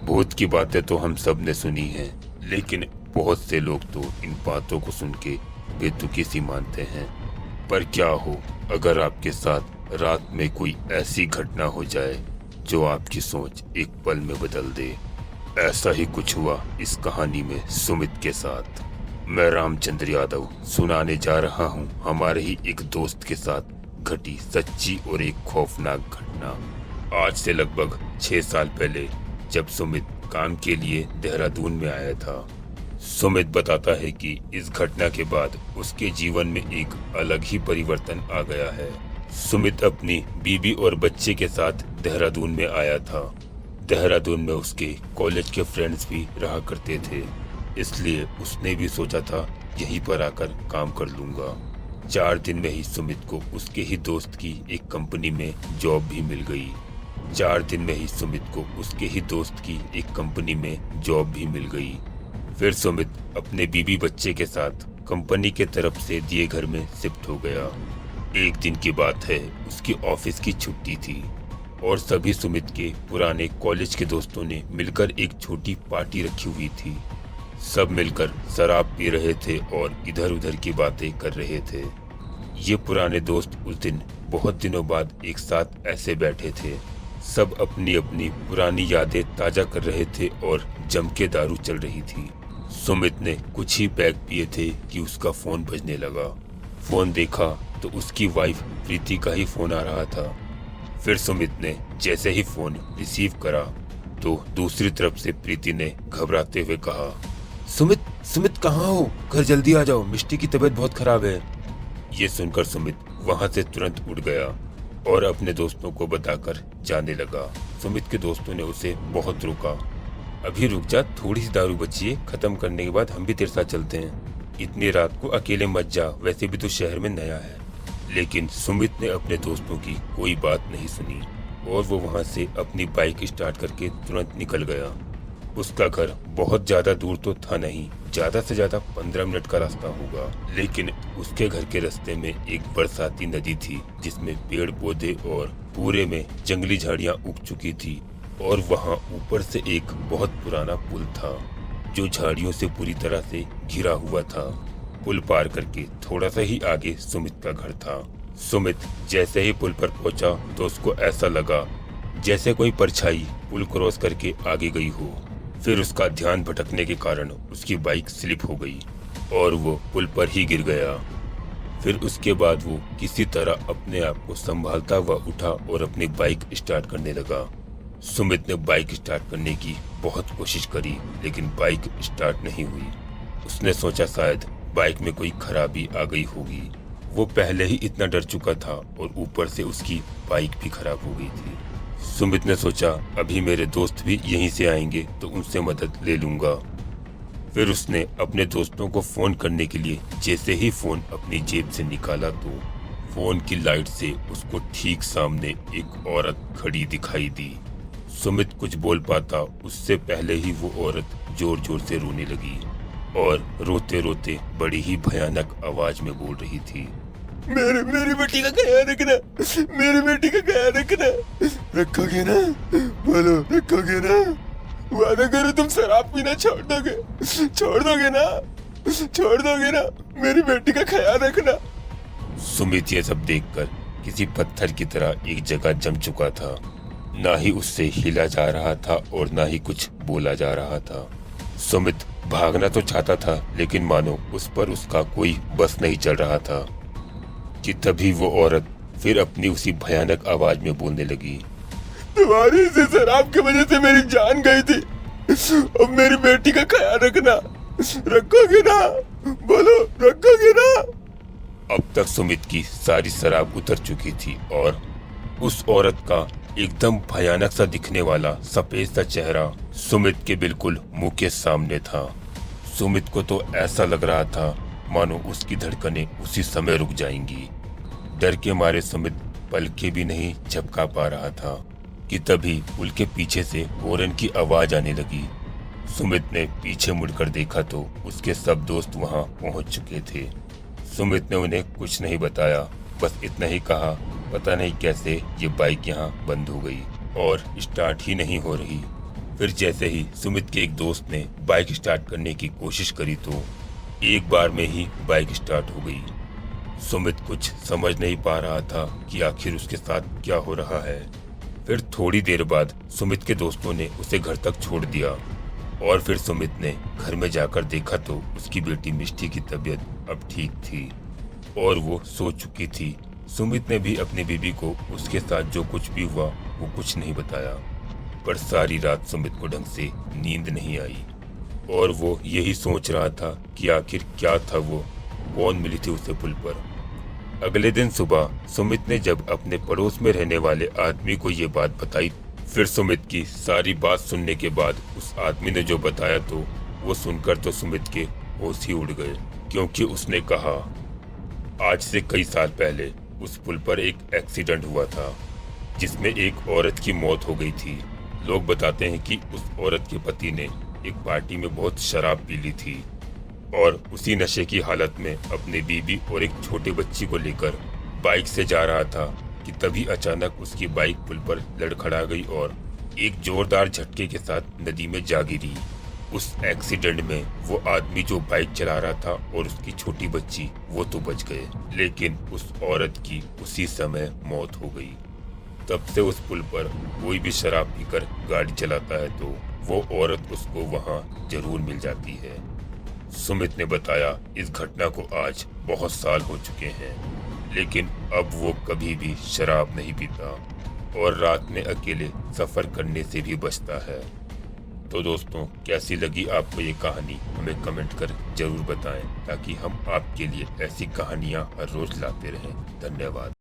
भूत की बातें तो हम सब ने सुनी हैं, लेकिन बहुत से लोग तो इन बातों को सुन के बेतुकी सी मानते हैं। पर क्या हो अगर आपके साथ रात में कोई ऐसी घटना हो जाए जो आपकी सोच एक पल में बदल दे। ऐसा ही कुछ हुआ इस कहानी में सुमित के साथ। मैं रामचंद्र यादव सुनाने जा रहा हूँ हमारे ही एक दोस्त के साथ घटी सच्ची और एक खौफनाक घटना। आज से लगभग 6 साल पहले जब सुमित काम के लिए देहरादून में आया था। सुमित बताता है कि इस घटना के बाद उसके जीवन में एक अलग ही परिवर्तन आ गया है। सुमित अपनी बीवी और बच्चे के साथ देहरादून में आया था। देहरादून में उसके कॉलेज के फ्रेंड्स भी रहा करते थे, इसलिए उसने भी सोचा था यहीं पर आकर काम कर लूंगा। 4 दिन में ही सुमित को उसके ही दोस्त की एक कंपनी में जॉब भी मिल गई। 4 दिन में ही सुमित को उसके ही दोस्त की एक कंपनी में जॉब भी मिल गई। फिर सुमित अपने बीवी बच्चे के साथ कंपनी के तरफ से दिए घर में शिफ्ट हो गया। एक दिन की बात है, उसकी ऑफिस की छुट्टी थी और सभी सुमित के पुराने कॉलेज के दोस्तों ने मिलकर एक छोटी पार्टी रखी हुई थी। सब मिलकर शराब पी रहे थे और इधर उधर की बातें कर रहे थे। ये पुराने दोस्त उस दिन बहुत दिनों बाद एक साथ ऐसे बैठे थे। सब अपनी अपनी पुरानी यादें ताजा कर रहे थे और जम के दारू चल रही थी। सुमित ने कुछ ही पैग पिए थे कि उसका फोन बजने लगा। फोन देखा तो उसकी वाइफ प्रीति का ही फोन आ रहा था। फिर सुमित ने जैसे ही फोन रिसीव करा तो दूसरी तरफ से प्रीति ने घबराते हुए कहा, सुमित सुमित कहाँ हो? घर जल्दी आ जाओ, मिष्टी की तबीयत बहुत खराब है। ये सुनकर सुमित वहां से तुरंत उठ गया और अपने दोस्तों को बताकर जाने लगा। सुमित के दोस्तों ने उसे बहुत रोका। अभी रुक जा, थोड़ी सी दारू बची है, खत्म करने के बाद हम भी तेरे साथ चलते हैं। इतनी रात को अकेले मत जा, वैसे भी तो शहर में नया है। लेकिन सुमित ने अपने दोस्तों की कोई बात नहीं सुनी और वो वहां से अपनी बाइक स्टार्ट करके तुरंत निकल गया। उसका घर बहुत ज्यादा दूर तो था नहीं, ज्यादा से ज्यादा 15 मिनट का रास्ता होगा। लेकिन उसके घर के रास्ते में एक बरसाती नदी थी जिसमें पेड़ पौधे और पूरे में जंगली झाड़ियां उग चुकी थी और वहां ऊपर से एक बहुत पुराना पुल था जो झाड़ियों से पूरी तरह से घिरा हुआ था। पुल पार करके थोड़ा सा ही आगे सुमित का घर था। सुमित जैसे ही पुल पर पहुंचा तो उसको ऐसा लगा जैसे कोई परछाई पुल क्रॉस करके आगे गई हो। फिर उसका ध्यान भटकने के कारण उसकी बाइक स्लिप हो गई और वो पुल पर ही गिर गया। फिर उसके बाद वो किसी तरह अपने आप को संभालता हुआ उठा और अपनी बाइक स्टार्ट करने लगा। सुमित ने बाइक स्टार्ट करने की बहुत कोशिश करी लेकिन बाइक स्टार्ट नहीं हुई। उसने सोचा शायद बाइक में कोई खराबी आ गई होगी। वो पहले ही इतना डर चुका था और ऊपर से उसकी बाइक भी खराब हो गई थी। सुमित ने सोचा अभी मेरे दोस्त भी यहीं से आएंगे तो उनसे मदद ले लूंगा। फिर उसने अपने दोस्तों को फोन करने के लिए जैसे ही फोन अपनी जेब से निकाला तो फोन की लाइट से उसको ठीक सामने एक औरत खड़ी दिखाई दी। सुमित कुछ बोल पाता उससे पहले ही वो औरत जोर जोर से रोने लगी और रोते रोते बड़ी ही भयानक आवाज में बोल रही थी, मेरी बेटी का ख्याल रखना, मेरी बेटी का ख्याल रखना। रखोगे ना? बोलो रखोगे ना? वादा करो तुम शराब पीना छोड़ दोगे ना? छोड़ दोगे ना? मेरी बेटी का ख्याल रखना। सुमित ये सब देखकर किसी पत्थर की तरह एक जगह जम चुका था। ना ही उससे हिला जा रहा था और ना ही कुछ बोला जा रहा था। सुमित भागना तो चाहता था लेकिन मानो उस पर उसका कोई बस नहीं चल रहा था कि तभी वो औरत फिर अपनी उसी भयानक आवाज में बोलने लगी, तुम्हारी इसी शराब की वजह से मेरी जान गई थी। अब मेरी बेटी का ख्याल रखना, रखोगे ना? बोलो रखोगे ना? अब तक सुमित की सारी शराब उतर चुकी थी और उस औरत का एकदम भयानक सा दिखने वाला सफेद सा चेहरा सुमित के बिल्कुल मुंह के सामने था। सुमित को तो ऐसा लग रहा था मानो उसकी धड़कनें उसी समय रुक जाएंगी। डर के मारे सुमित पलके भी नहीं झपका पा रहा था कि तभी पुल के पीछे से हॉर्न की आवाज आने लगी। सुमित ने पीछे मुड़कर देखा तो उसके सब दोस्त वहां पहुंच चुके थे। सुमित ने उन्हें कुछ नहीं बताया, बस इतना ही कहा, पता नहीं कैसे ये बाइक यहाँ बंद हो गई और स्टार्ट ही नहीं हो रही। फिर जैसे ही सुमित के एक दोस्त ने बाइक स्टार्ट करने की कोशिश करी तो एक बार में ही बाइक स्टार्ट हो गई। सुमित कुछ समझ नहीं पा रहा था कि आखिर उसके साथ क्या हो रहा है। फिर थोड़ी देर बाद सुमित के दोस्तों ने उसे घर तक छोड़ दिया और फिर सुमित ने घर में जाकर देखा तो उसकी बेटी मिष्टी की तबीयत अब ठीक थी और वो सो चुकी थी। सुमित ने भी अपनी बीबी को उसके साथ जो कुछ भी हुआ वो कुछ नहीं बताया, पर सारी रात सुमित को ढंग से नींद नहीं आई और वो यही सोच रहा था कि आखिर क्या था वो, कौन मिली थी उसे पुल पर। अगले दिन सुबह सुमित ने जब अपने पड़ोस में रहने वाले आदमी को ये बात बताई, फिर सुमित की सारी बात सुनने के बाद उस आदमी ने जो बताया तो वो सुनकर तो सुमित के होश ही उड़ गए, क्योंकि उसने कहा आज से कई साल पहले उस पुल पर एक एक्सीडेंट हुआ था जिसमें एक औरत की मौत हो गई थी। लोग बताते हैं कि उस औरत के पति ने एक पार्टी में बहुत शराब पी ली थी और उसी नशे की हालत में अपने बीबी और एक छोटे बच्ची को लेकर बाइक से जा रहा था कि तभी अचानक उसकी बाइक पुल पर लड़खड़ा गई और एक जोरदार झटके के साथ नदी में जा गिरी। उस एक्सीडेंट में वो आदमी जो बाइक चला रहा था और उसकी छोटी बच्ची वो तो बच गए, लेकिन उस औरत की उसी समय मौत हो गई। तब से उस पुल पर कोई भी शराब पीकर गाड़ी चलाता है तो वो औरत उसको वहाँ जरूर मिल जाती है। सुमित ने बताया इस घटना को आज बहुत साल हो चुके हैं, लेकिन अब वो कभी भी शराब नहीं पीता और रात में अकेले सफर करने से भी बचता है। तो दोस्तों, कैसी लगी आपको ये कहानी हमें कमेंट कर जरूर बताएं ताकि हम आपके लिए ऐसी कहानियां हर रोज लाते रहें। धन्यवाद।